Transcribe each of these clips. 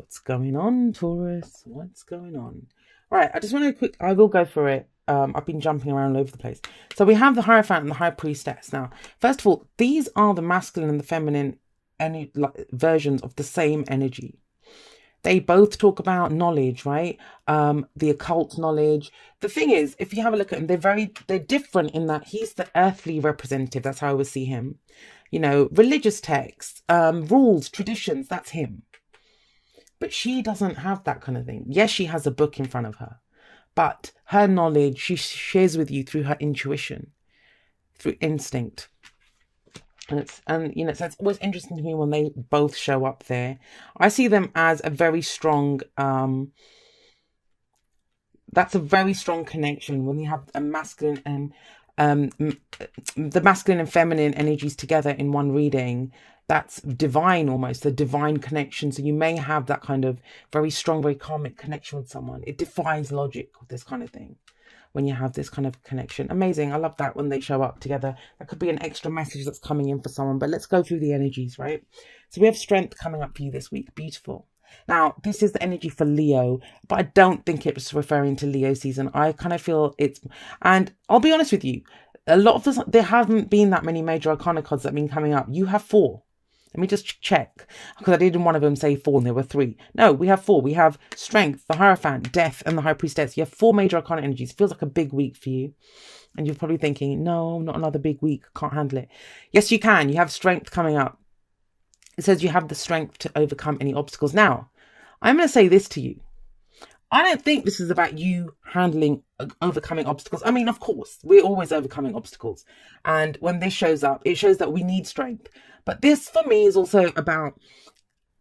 What's going on, Taurus? What's going on? Right, I just want to I will go through it. I've been jumping around all over the place. So we have the Hierophant and the High Priestess. Now, first of all, these are the masculine and the feminine versions of the same energy. They both talk about knowledge, right? The occult knowledge. The thing is, if you have a look at them, they're different in that he's the earthly representative. That's how I would see him. You know, religious texts, rules, traditions, that's him. But she doesn't have that kind of thing. Yes, she has a book in front of her, but her knowledge, she shares with you through her intuition, through instinct. And you know, so it's always interesting to me when they both show up there. I see them as a very strong, that's a very strong connection when you have a masculine and the masculine and feminine energies together in one reading. That's divine, almost a divine connection. So you may have that kind of very strong, very karmic connection with someone. It defies logic with this kind of thing when you have this kind of connection. Amazing. I love that when they show up together. That could be an extra message that's coming in for someone. But let's go through the energies, right? So we have strength coming up for you this week. Beautiful. Now, this is the energy for Leo, but I don't think it's referring to Leo season. I kind of feel it's, and I'll be honest with you, a lot of this, there haven't been that many major arcana cards that have been coming up. You have 4. Let me just check, because I did in one of them say 4 and there were 3. No, we have 4. We have strength, the Hierophant, death, and the High Priestess. You have 4 major arcana energies. Feels like a big week for you. And you're probably thinking, no, not another big week. Can't handle it. Yes, you can. You have strength coming up. It says you have the strength to overcome any obstacles. Now, I'm going to say this to you. I don't think this is about you overcoming obstacles. I mean, of course, we're always overcoming obstacles. And when this shows up, it shows that we need strength. But this, for me, is also about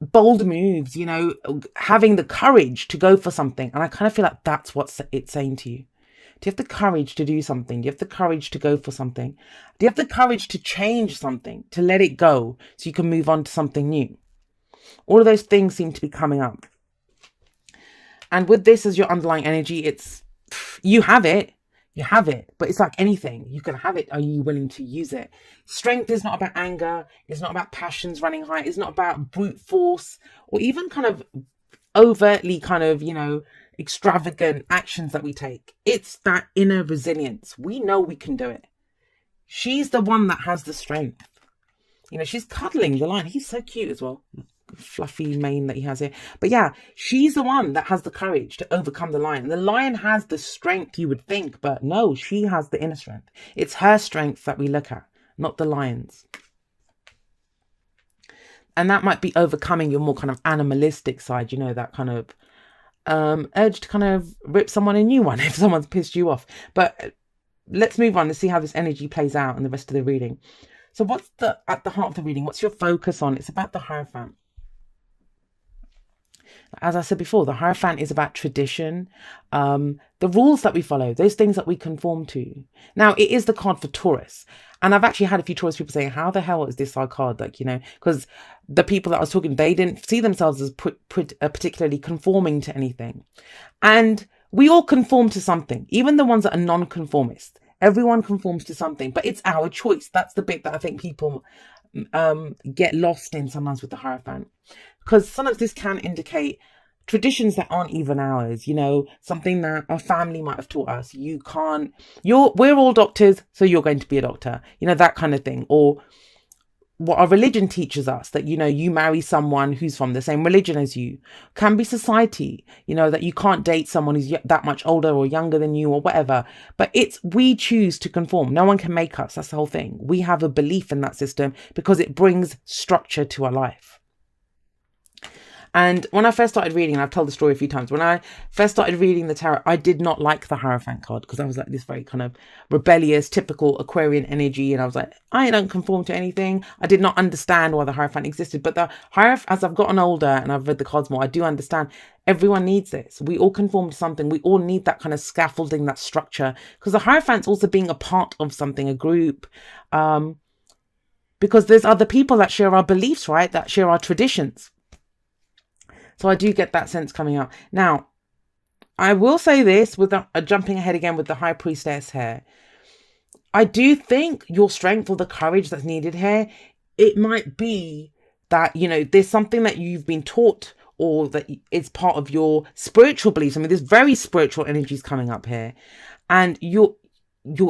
bold moves, you know, having the courage to go for something. And I kind of feel like that's what it's saying to you. Do you have the courage to do something? Do you have the courage to go for something? Do you have the courage to change something, to let it go so you can move on to something new? All of those things seem to be coming up. And with this as your underlying energy, it's, you have it, but it's like anything. You can have it. Are you willing to use it? Strength is not about anger. It's not about passions running high. It's not about brute force or even kind of overtly kind of, you know, extravagant actions that we take. It's that inner resilience. We know we can do it. She's the one that has the strength. You know, she's cuddling the lion. He's so cute as well. Fluffy mane that he has here. But yeah, she's the one that has the courage to overcome the lion. The lion has the strength, you would think, but no, she has the inner strength. It's her strength that we look at, not the lion's. And that might be overcoming your more kind of animalistic side, you know, that kind of urge to kind of rip someone a new one if someone's pissed you off. But let's move on to see how this energy plays out in the rest of the reading. So what's at the heart of the reading? What's your focus on? It's about the Hierophant. As I said before, the Hierophant is about tradition, the rules that we follow, those things that we conform to. Now, it is the card for Taurus. And I've actually had a few Taurus people saying, how the hell is this our card? Like, you know, because the people that I was talking, they didn't see themselves as particularly conforming to anything. And we all conform to something, even the ones that are non-conformist. Everyone conforms to something, but it's our choice. That's the bit that I think people get lost in sometimes with the Hierophant. Because sometimes this can indicate traditions that aren't even ours, you know, something that our family might have taught us. We're all doctors, so you're going to be a doctor, you know, that kind of thing. Or what our religion teaches us, that, you know, you marry someone who's from the same religion as you. Can be society, you know, that you can't date someone who's that much older or younger than you or whatever. But we choose to conform. No one can make us. That's the whole thing. We have a belief in that system because it brings structure to our life. And when I first started reading, and I've told the story a few times, when I first started reading the tarot, I did not like the Hierophant card because I was like this very kind of rebellious, typical Aquarian energy. And I was like, I don't conform to anything. I did not understand why the Hierophant existed. But the Hierophant, as I've gotten older and I've read the cards more, I do understand everyone needs this. We all conform to something. We all need that kind of scaffolding, that structure. Because the Hierophant's also being a part of something, a group. Because there's other people that share our beliefs, right? That share our traditions. So I do get that sense coming out. Now, I will say this with jumping ahead again with the High Priestess here. I do think your strength or the courage that's needed here, it might be that, you know, there's something that you've been taught or that it's part of your spiritual beliefs. I mean, there's very spiritual energies coming up here, and you're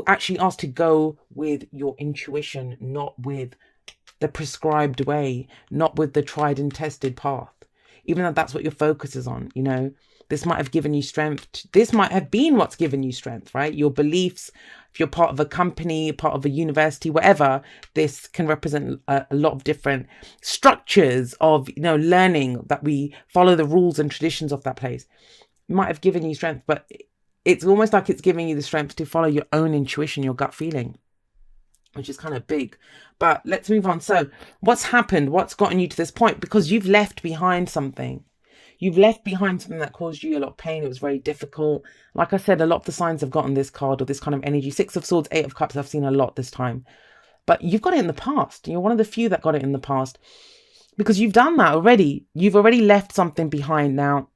actually asked to go with your intuition, not with the prescribed way, not with the tried and tested path, even though that's what your focus is on. You know, this might have given you strength. This might have been what's given you strength, right? Your beliefs. If you're part of a company, part of a university, whatever, this can represent a lot of different structures of, you know, learning, that we follow the rules and traditions of that place. It might have given you strength, but it's almost like it's giving you the strength to follow your own intuition, your gut feeling, which is kind of big. But let's move on. So what's happened? What's gotten you to this point? Because you've left behind something. You've left behind something that caused you a lot of pain. It was very difficult. Like I said, a lot of the signs have gotten this card or this kind of energy. 6 of Swords, 8 of Cups, I've seen a lot this time. But you've got it in the past. You're one of the few that got it in the past, because you've done that already. You've already left something behind. Now,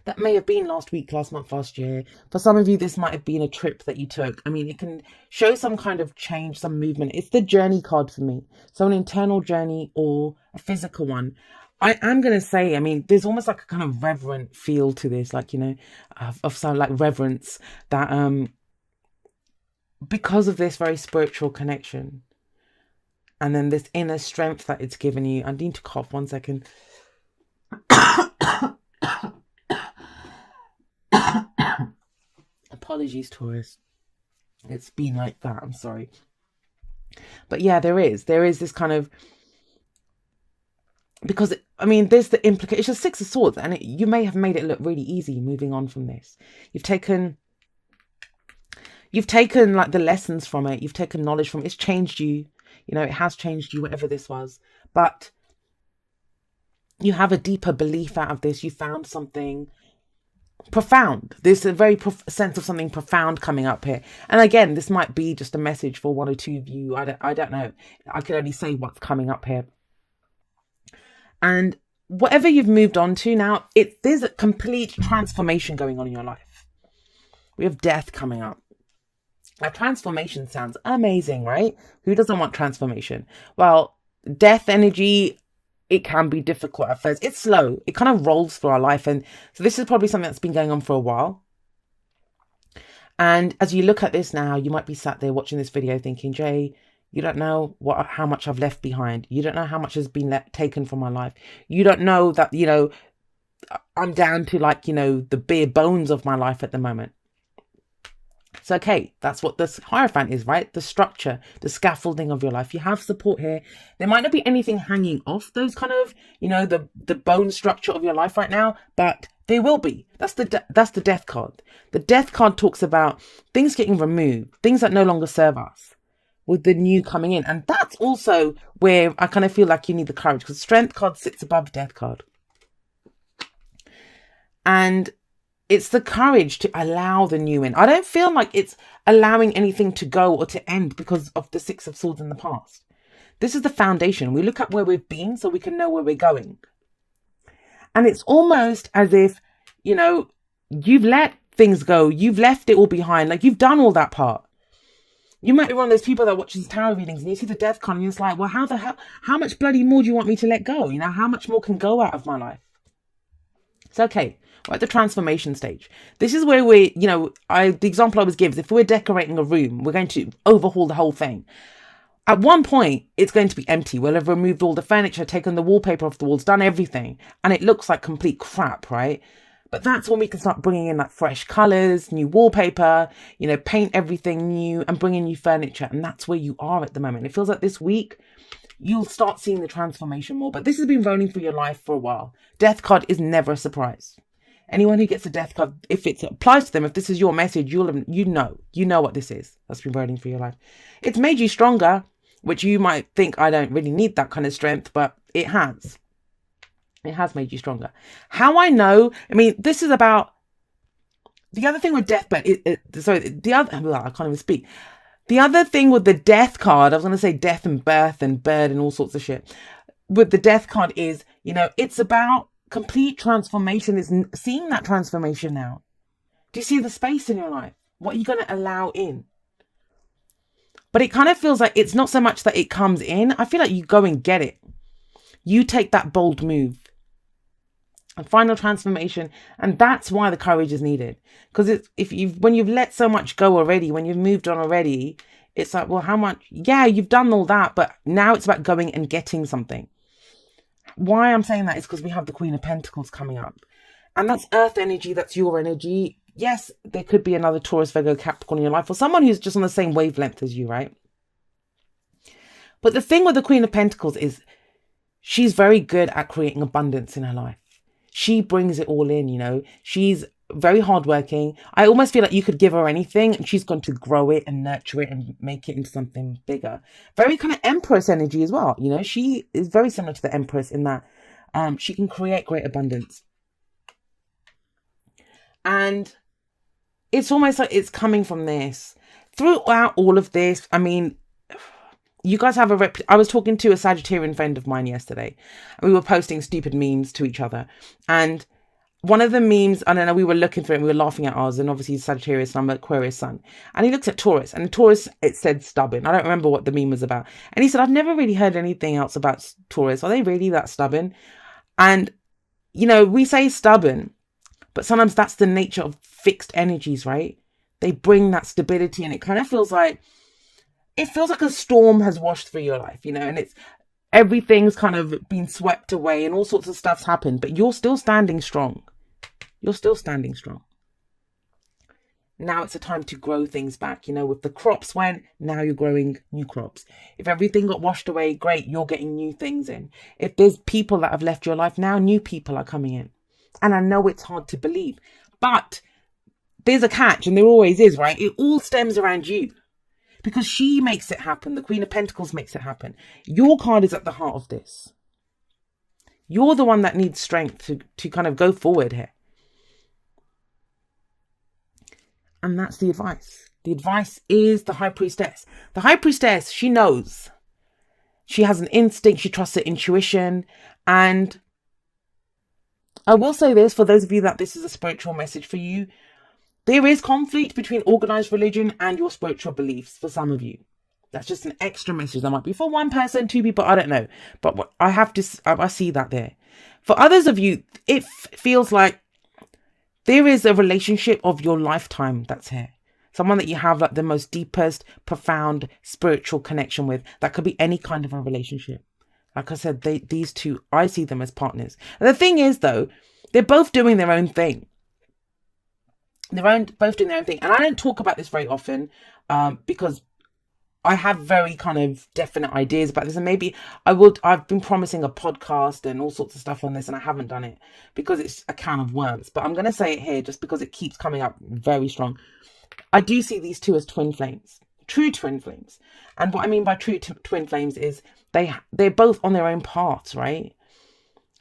that may have been last week, last month, last year. For some of you, this might have been a trip that you took. I mean, it can show some kind of change, some movement. It's the journey card for me. So an internal journey or a physical one. I am going to say, I mean, there's almost like a kind of reverent feel to this, like, you know, of some like reverence that, because of this very spiritual connection and then this inner strength that it's given you. I need to cough 1 second. Apologies, Taurus. It's been like that. I'm sorry. But yeah, there is this kind of, because I mean, there's the implication. It's just 6 of Swords, and you may have made it look really easy moving on from this. You've taken like the lessons from it. You've taken knowledge from it. It's changed you. You know, it has changed you, whatever this was. But you have a deeper belief out of this. You found something profound. There's a very sense of something profound coming up here. And again, this might be just a message for 1 or 2 of you. I don't know. I can only say what's coming up here. And whatever you've moved on to now, there's a complete transformation going on in your life. We have death coming up. Now, transformation sounds amazing, right? Who doesn't want transformation? Well, death energy, it can be difficult at first. It's slow. It kind of rolls through our life. And so this is probably something that's been going on for a while. And as you look at this now, you might be sat there watching this video thinking, Jay, you don't know how much I've left behind. You don't know how much has been taken from my life. You don't know that, you know, I'm down to like, you know, the bare bones of my life at the moment. So, okay, that's what this Hierophant is, right? The structure, the scaffolding of your life. You have support here. There might not be anything hanging off those kind of, you know, the bone structure of your life right now, but there will be. That's the Death card. The Death card talks about things getting removed, things that no longer serve us, with the new coming in. And that's also where I kind of feel like you need the courage, because Strength card sits above Death card. And it's the courage to allow the new in. I don't feel like it's allowing anything to go or to end because of the 6 of Swords in the past. This is the foundation. We look at where we've been so we can know where we're going. And it's almost as if, you know, you've let things go. You've left it all behind. Like, you've done all that part. You might be one of those people that watches tarot readings and you see the Death card and you're just like, well, how the hell, how much bloody more do you want me to let go? You know, how much more can go out of my life? It's okay. We're at the transformation stage. This is where we, you know, the example I always give is if we're decorating a room, we're going to overhaul the whole thing. At one point, it's going to be empty. We'll have removed all the furniture, taken the wallpaper off the walls, done everything. And it looks like complete crap, right? But that's when we can start bringing in like fresh colours, new wallpaper, you know, paint everything new and bring in new furniture. And that's where you are at the moment. It feels like this week, you'll start seeing the transformation more. But this has been rolling through your life for a while. Death card is never a surprise. Anyone who gets a Death card, if it applies to them, if this is your message, you know what this is. That's been rolling through your life. It's made you stronger, which you might think, I don't really need that kind of strength, but it has. It has made you stronger. How I know, I mean, this is about the other thing with deathbed. I can't even speak. The other thing with the Death card, I was going to say death and birth and bird and all sorts of shit. With the Death card is, you know, it's about complete transformation. Is seeing that transformation now. Do you see the space in your life? What are you going to allow in? But it kind of feels like it's not so much that it comes in. I feel like you go and get it. You take that bold move. a final transformation. And that's why the courage is needed. Because when you've let so much go already, when you've moved on already, it's like, well, how much? Yeah, you've done all that, but now it's about going and getting something. Why I'm saying that is because we have the Queen of Pentacles coming up. And that's earth energy, that's your energy. Yes, there could be another Taurus, Virgo, Capricorn in your life, or someone who's just on the same wavelength as you, right? But the thing with the Queen of Pentacles is she's very good at creating abundance in her life. She brings it all in, you know. She's very hardworking. I almost feel like you could give her anything and she's going to grow it and nurture it and make it into something bigger. Very kind of Empress energy as well. You know, she is very similar to the Empress in that she can create great abundance. And it's almost like it's coming from this. Throughout all of this, I mean, you guys have I was talking to a Sagittarian friend of mine yesterday, and we were posting stupid memes to each other. And one of the memes, I don't know, we were looking through it and we were laughing at ours. And obviously Sagittarius, I'm Aquarius sun. And he looks at Taurus, and Taurus, it said stubborn. I don't remember what the meme was about. And he said, I've never really heard anything else about Taurus. Are they really that stubborn? And, you know, we say stubborn, but sometimes that's the nature of fixed energies, right? They bring that stability, and it kind of feels like, a storm has washed through your life, you know, and everything's kind of been swept away and all sorts of stuff's happened, but you're still standing strong. You're still standing strong. Now it's a time to grow things back, you know, with the crops went, now you're growing new crops. If everything got washed away, great, you're getting new things in. If there's people that have left your life, now new people are coming in. And I know it's hard to believe, but there's a catch, and there always is, right? It all stems around you. Because she makes it happen. The Queen of Pentacles makes it happen. Your card is at the heart of this. You're the one that needs strength to kind of go forward here. And that's the advice. The advice is the High Priestess. The High Priestess, she knows. She has an instinct. She trusts her intuition. And I will say this, for those of you that this is a spiritual message for you, there is conflict between organized religion and your spiritual beliefs for some of you. That's just an extra message. That might be for one person, two people, I don't know. But I see that there. For others of you, it feels like there is a relationship of your lifetime that's here. Someone that you have like the most deepest, profound spiritual connection with. That could be any kind of a relationship. Like I said, these two, I see them as partners. And the thing is, though, they're both doing their own thing. Both doing their own thing. And I don't talk about this very often because I have very kind of definite ideas about this. And maybe I've been promising a podcast and all sorts of stuff on this, and I haven't done it because it's a can of worms. But I'm going to say it here just because it keeps coming up very strong. I do see these two as twin flames. True twin flames. And what I mean by true twin flames is they're both on their own paths, right?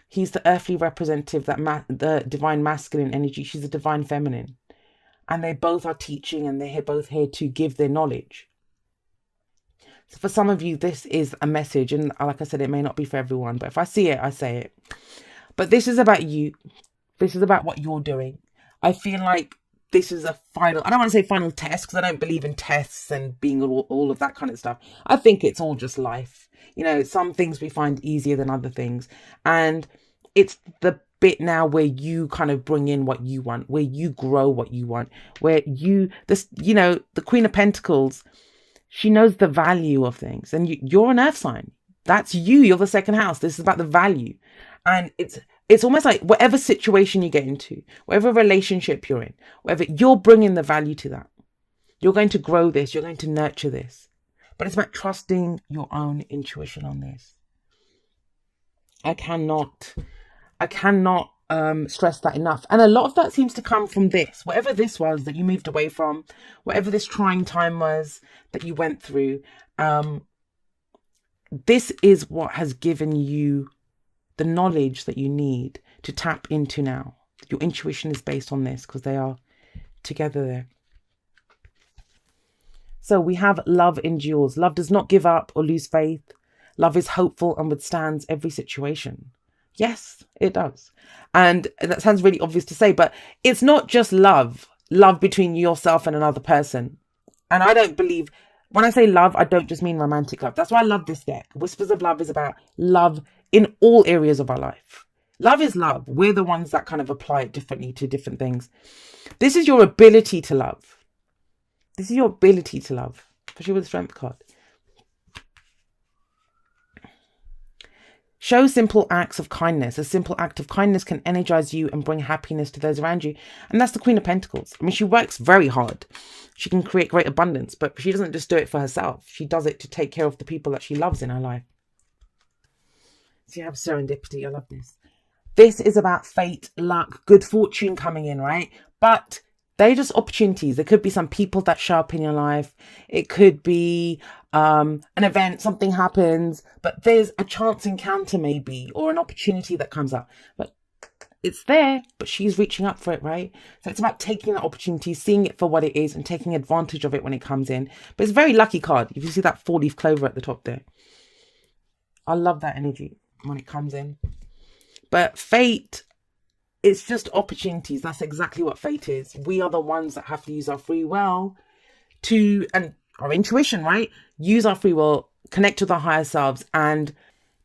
He's the earthly representative, the divine masculine energy. She's the divine feminine. And they both are teaching, and they're both here to give their knowledge. So for some of you, this is a message. And like I said, it may not be for everyone. But if I see it, I say it. But this is about you. This is about what you're doing. I feel like this is a final, I don't want to say final test, because I don't believe in tests and being all of that kind of stuff. I think it's all just life. You know, some things we find easier than other things. And it's the bit now where you kind of bring in what you want, where you grow what you want, where the Queen of Pentacles, she knows the value of things, and you're an earth sign. That's you're the second house. This is about the value. And it's almost like whatever situation you get into, whatever relationship you're in, whatever, you're bringing the value to that. You're going to grow this. You're going to nurture this. But it's about trusting your own intuition on this. I cannot stress that enough. And a lot of that seems to come from this, whatever this was that you moved away from, whatever this trying time was that you went through. This is what has given you the knowledge that you need to tap into now. Your intuition is based on this because they are together there. So we have love endures. Love does not give up or lose faith. Love is hopeful and withstands every situation. Yes, it does. And that sounds really obvious to say, but it's not just love between yourself and another person. And I don't believe, when I say love, I don't just mean romantic love. That's why I love this deck. Whispers of Love is about love in all areas of our life. Love is love. We're the ones that kind of apply it differently to different things. This is your ability to love. This is your ability to love, especially with the Strength card. Show simple acts of kindness. A simple act of kindness can energize you and bring happiness to those around you. And that's the Queen of Pentacles. I mean, she works very hard. She can create great abundance, but she doesn't just do it for herself. She does it to take care of the people that she loves in her life. So you have serendipity. I love this. This is about fate, luck, good fortune coming in, right? But they're just opportunities. There could be some people that show up in your life. It could be an event, something happens, but there's a chance encounter maybe, or an opportunity that comes up. But it's there, but she's reaching up for it, right? So it's about taking that opportunity, seeing it for what it is, and taking advantage of it when it comes in. But it's a very lucky card. If you see that 4-leaf clover at the top there. I love that energy when it comes in. But fate, it's just opportunities. That's exactly what fate is. We are the ones that have to use our free will to, and our intuition, right? Use our free will, connect with our higher selves. And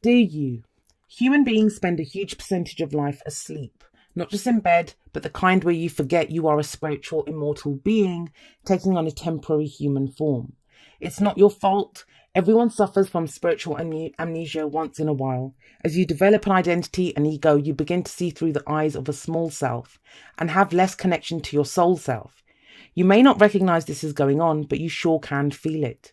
do you? Human beings spend a huge percentage of life asleep, not just in bed, but the kind where you forget you are a spiritual, immortal being taking on a temporary human form. It's not your fault. Everyone suffers from spiritual amnesia once in a while. As you develop an identity and ego, you begin to see through the eyes of a small self and have less connection to your soul self. You may not recognize this is going on, but you sure can feel it.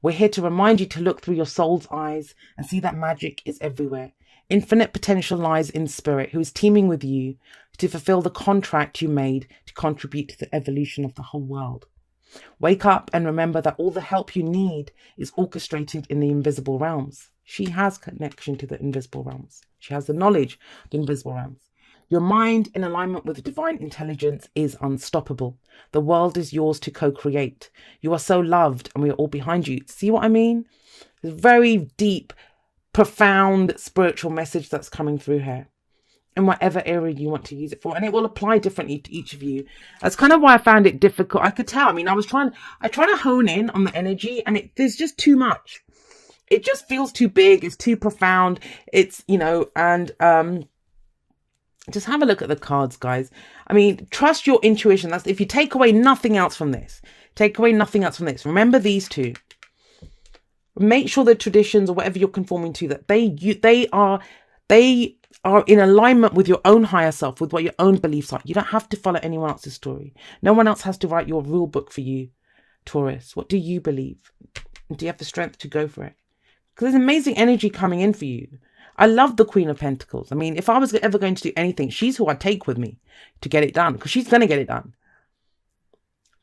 We're here to remind you to look through your soul's eyes and see that magic is everywhere. Infinite potential lies in spirit, who is teaming with you to fulfill the contract you made to contribute to the evolution of the whole world. Wake up and remember that all the help you need is orchestrated in the invisible realms. She has connection to the invisible realms. She has the knowledge of the invisible realms. Your mind in alignment with divine intelligence is unstoppable. The world is yours to co-create. You are so loved and we are all behind you. See what I mean? There's a very deep, profound spiritual message that's coming through here. In whatever area you want to use it for, and it will apply differently to each of you. That's kind of why I found it difficult. I could tell. I mean, I try to hone in on the energy, and there's just too much. It just feels too big. It's too profound. It's, and just have a look at the cards, guys. I mean, trust your intuition. That's if you take away nothing else from this. Remember these two. Make sure the traditions or whatever you're conforming to, that they are in alignment with your own higher self, with what your own beliefs are. You don't have to follow anyone else's story. No one else has to write your rule book for you, Taurus. What do you believe? Do you have the strength to go for it? Because there's amazing energy coming in for you. I love the Queen of Pentacles. I mean, if I was ever going to do anything, she's who I'd take with me to get it done, because she's going to get it done.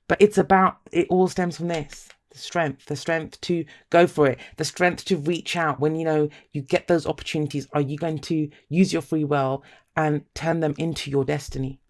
But it all stems from this. The strength to go for it, the strength to reach out when you get those opportunities. Are you going to use your free will and turn them into your destiny?